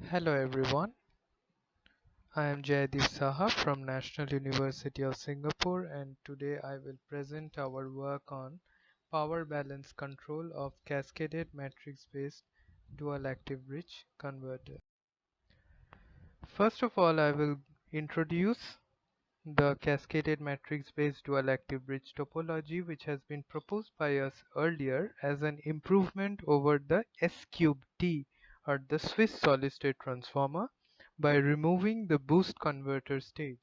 Hello everyone, I am Jaydeep Saha from National University of Singapore, and today I will present our work on power balance control of cascaded matrix-based dual-active-bridge converter. First of all, I will introduce the cascaded matrix-based dual-active-bridge topology, which has been proposed by us earlier as an improvement over the S-cube-T or the Swiss solid-state transformer by removing the boost converter stage.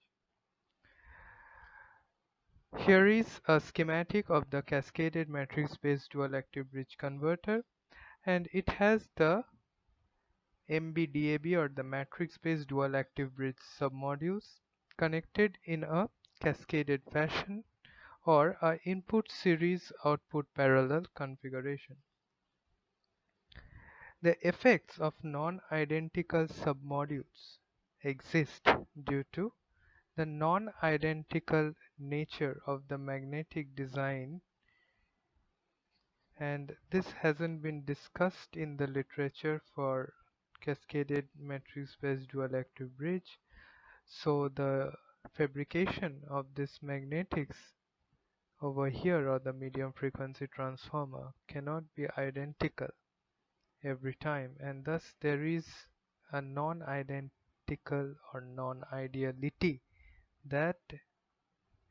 Here is a schematic of the cascaded matrix-based dual-active-bridge converter, and it has the MV-DAB or the matrix-based dual-active-bridge submodules connected in a cascaded fashion or a input series output parallel configuration. The effects of non-identical submodules exist due to the non-identical nature of the magnetic design, and this hasn't been discussed in the literature for cascaded matrix-based dual-active-bridge. So the fabrication of this magnetics over here or the medium frequency transformer cannot be identical every time, and thus there is a non-identical or non-ideality that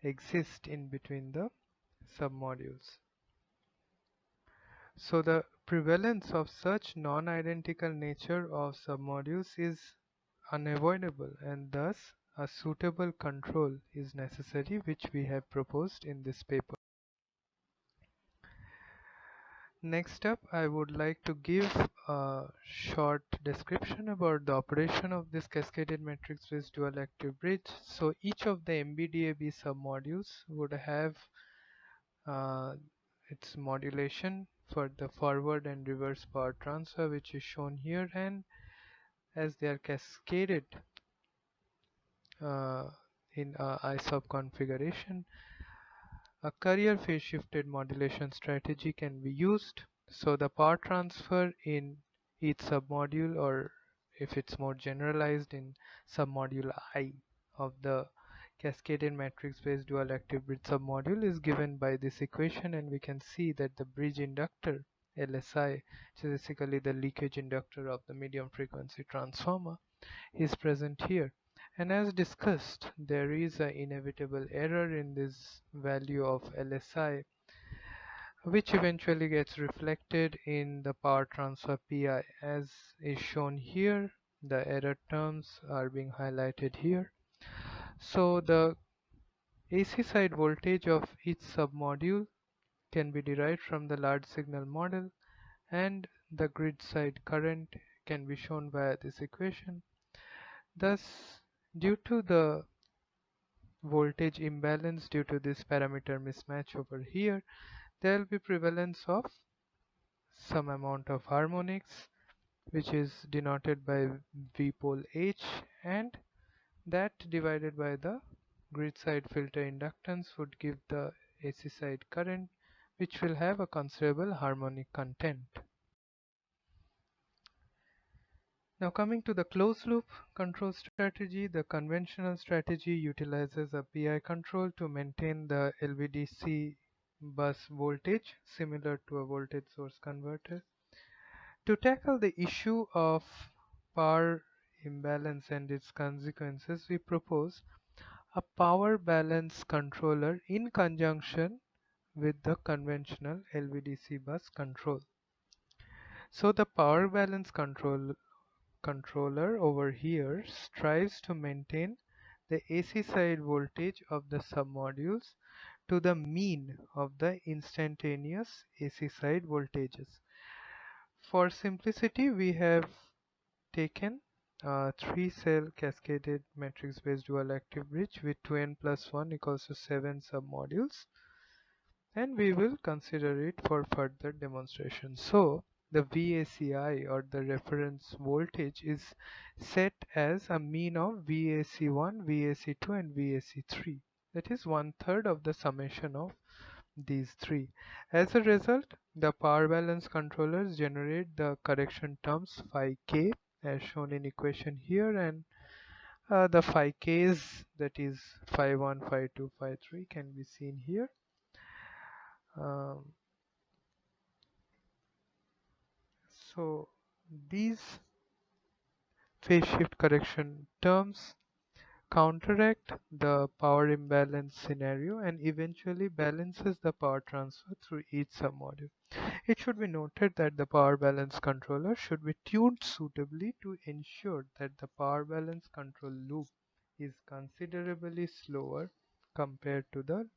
exists in between the submodules. So the prevalence of such non-identical nature of submodules is unavoidable, and thus a suitable control is necessary, which we have proposed in this paper. Next up, I would like to give a short description about the operation of this cascaded matrix-based dual-active-bridge. So each of the MV-DAB submodules would have its modulation for the forward and reverse power transfer, which is shown here, and as they are cascaded in a ISOP configuration, a carrier phase shifted modulation strategy can be used. So the power transfer in each submodule, or if it's more generalized in submodule I of the cascaded matrix-based dual-active-bridge submodule, is given by this equation, and we can see that the bridge inductor LSI, which is basically the leakage inductor of the medium frequency transformer, is present here. And as discussed, there is an inevitable error in this value of LSI, which eventually gets reflected in the power transfer PI, as is shown here. The error terms are being highlighted here. So the AC side voltage of each submodule can be derived from the large signal model, and the grid side current can be shown via this equation. Thus, due to the voltage imbalance due to this parameter mismatch over here, there will be prevalence of some amount of harmonics, which is denoted by V pole H, and that divided by the grid side filter inductance would give the AC side current, which will have a considerable harmonic content. Now coming to the closed loop control strategy, the conventional strategy utilizes a PI control to maintain the LVDC bus voltage similar to a voltage source converter. To tackle the issue of power imbalance and its consequences, we propose a power balance controller in conjunction with the conventional LVDC bus control. So the power balance controller over here strives to maintain the AC side voltage of the submodules to the mean of the instantaneous AC side voltages. For simplicity, we have taken a 3-cell cascaded matrix-based dual-active-bridge with 2n plus 1 equals to 7 submodules, and we will consider it for further demonstration. So the VACI, or the reference voltage, is set as a mean of VAC1, VAC2 and VAC3. That is 1/3 of the summation of these three. As a result, the power balance controllers generate the correction terms phi k as shown in equation here, and the 5Ks, that is phi 1, phi 2, phi 3, can be seen here. So these phase shift correction terms counteract the power imbalance scenario and eventually balances the power transfer through each submodule. It should be noted that the power balance controller should be tuned suitably to ensure that the power balance control loop is considerably slower compared to the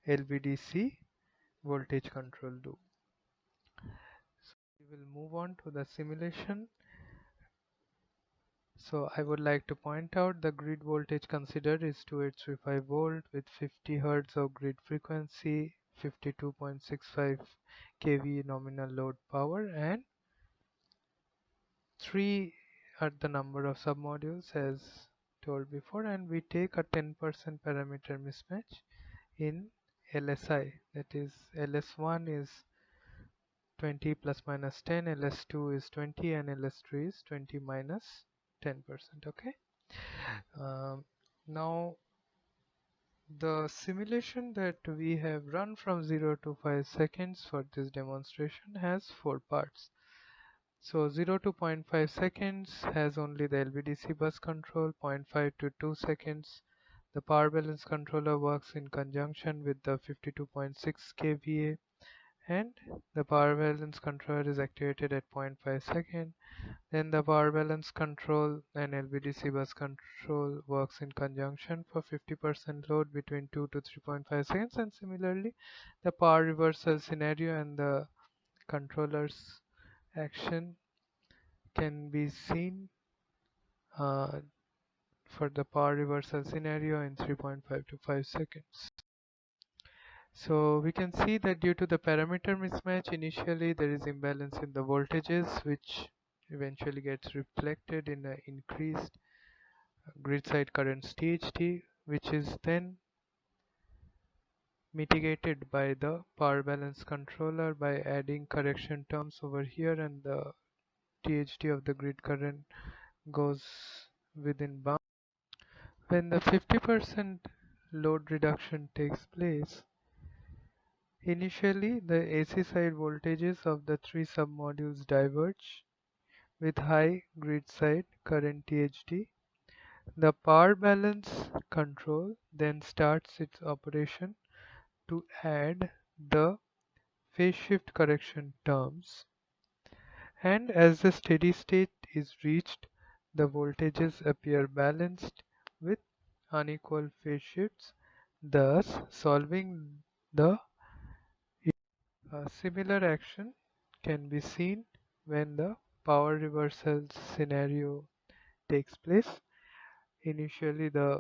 LVDC voltage control loop. So we will move on to the simulation. So I would like to point out the grid voltage considered is 2835 volt with 50 Hz of grid frequency, 52.65 kV nominal load power, and 3 are the number of submodules as told before, and we take a 10% parameter mismatch in LSI, that is LS1 is 20 plus minus 10, LS2 is 20, and LS3 is 20 minus 10%. Okay. Now the simulation that we have run from 0 to 5 seconds for this demonstration has 4 parts. So 0 to 0.5 seconds has only the LVDC bus control, 0.5 to 2 seconds the power balance controller works in conjunction with the 52.6 kVA, and the power balance controller is activated at 0.5 second. Then the power balance control and LVDC bus control works in conjunction for 50% load between 2 to 3.5 seconds, and similarly the power reversal scenario and the controller's action can be seen for the power reversal scenario in 3.5 to 5 seconds. So we can see that due to the parameter mismatch, initially there is imbalance in the voltages, which eventually gets reflected in an increased grid side current THT, which is then mitigated by the power balance controller by adding correction terms over here, and the THT of the grid current goes within bounds. When the 50% load reduction takes place, initially the AC side voltages of the 3 submodules diverge with high grid side current THT. The power balance control then starts its operation to add the phase shift correction terms, and as the steady state is reached, the voltages appear balanced with unequal phase shifts, thus solving the similar action can be seen when the power reversal scenario takes place. Initially the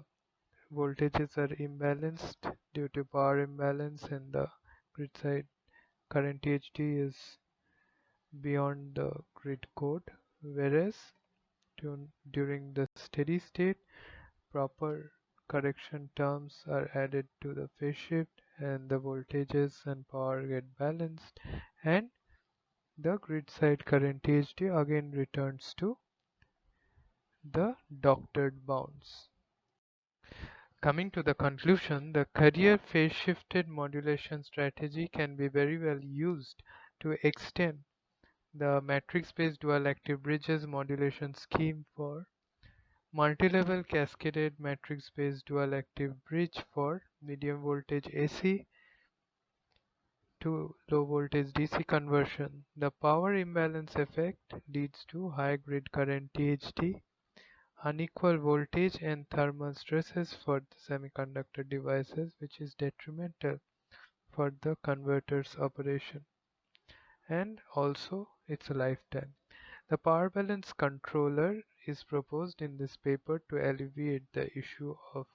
voltages are imbalanced due to power imbalance, and the grid side current THT is beyond the grid code, whereas during the steady state, proper correction terms are added to the phase shift and the voltages and power get balanced, and the grid side current THT again returns to the doctored bounds. Coming to the conclusion, the carrier phase shifted modulation strategy can be very well used to extend the matrix-based dual-active bridges modulation scheme for multi-level cascaded matrix-based dual-active bridge for medium voltage AC to low voltage DC conversion. The power imbalance effect leads to high grid current THT, unequal voltage and thermal stresses for the semiconductor devices, which is detrimental for the converter's operation and also its lifetime. The power balance controller is proposed in this paper to alleviate the issue of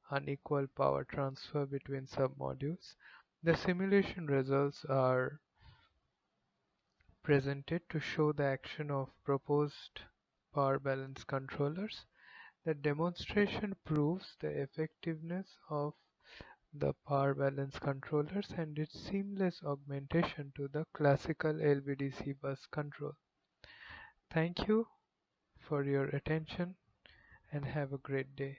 unequal power transfer between submodules. The simulation results are presented to show the action of proposed power balance controllers. The demonstration proves the effectiveness of the power balance controllers and its seamless augmentation to the classical LVDC bus control. Thank you for your attention and have a great day.